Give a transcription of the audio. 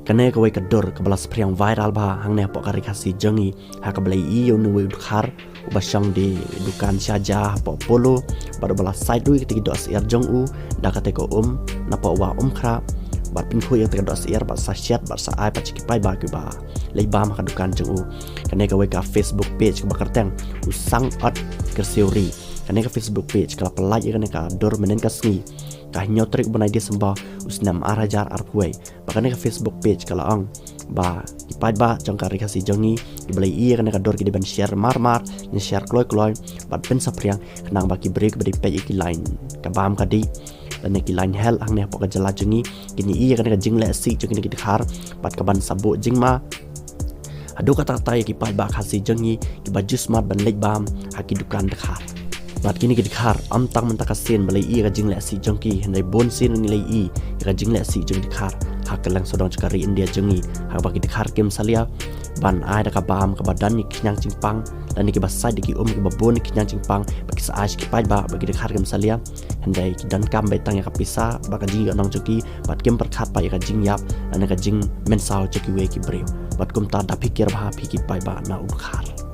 kene ka wei ka dor ka balas priang viral ba hang ne pok ka rikasi jengi ha ka blai i yo nu wei khar uba shang di dukan saja po Polo bar balas Sait Dohsyair jong u daka te ko na po Wah Umkhrah bat pin khu yang te Dohsyair bat sa chat bat sa ai pat chipai ba ku ba lei ba ma ka dukan jong u kene ka wei ka Facebook page ka bakar teng usang at ke seori kene ka Facebook page ka pelaj kene ka dor menen ka sni ka nyotrik banai dia sembah usnam arajar arpuai bakane ka Facebook page kala ang ba paidbah jong ka rikasi jongi ibelai i kene ka dor ki ban share mar ni share kloy bat pen sapriang kenang baki break badi page ki line ka bam ka di dan ki line hell ang ne pok ka jala jongi kini i kene ka jing le si jongi ki dikhar bat ka ban sabu jing ma adu kata tai ki paidbah khasi jongi ki baju smart ban lek bam haki dukan dikhar bat kini kita khar am tang mentaka sen balai i ka jing le si jongki hendai bon sen ni lei i ka jing le si jong dikhar hak lang sodong cakari India jengi hak bagi dikhar kem salia ban ai da ka bam ka badan ni knyang cingpang dan ni ki basai di ki ki babon ni knyang cingpang bagi sa ai ki paidbah bagi dikhar kem salia hendai ki dan kam betang ya ka pisa baka jing nong joki bat kem perkhat pa ya ka jing yap dan ka jing mensau joki we ki breu bat kum ta da phikir ba phiki paidbah na Umkhrah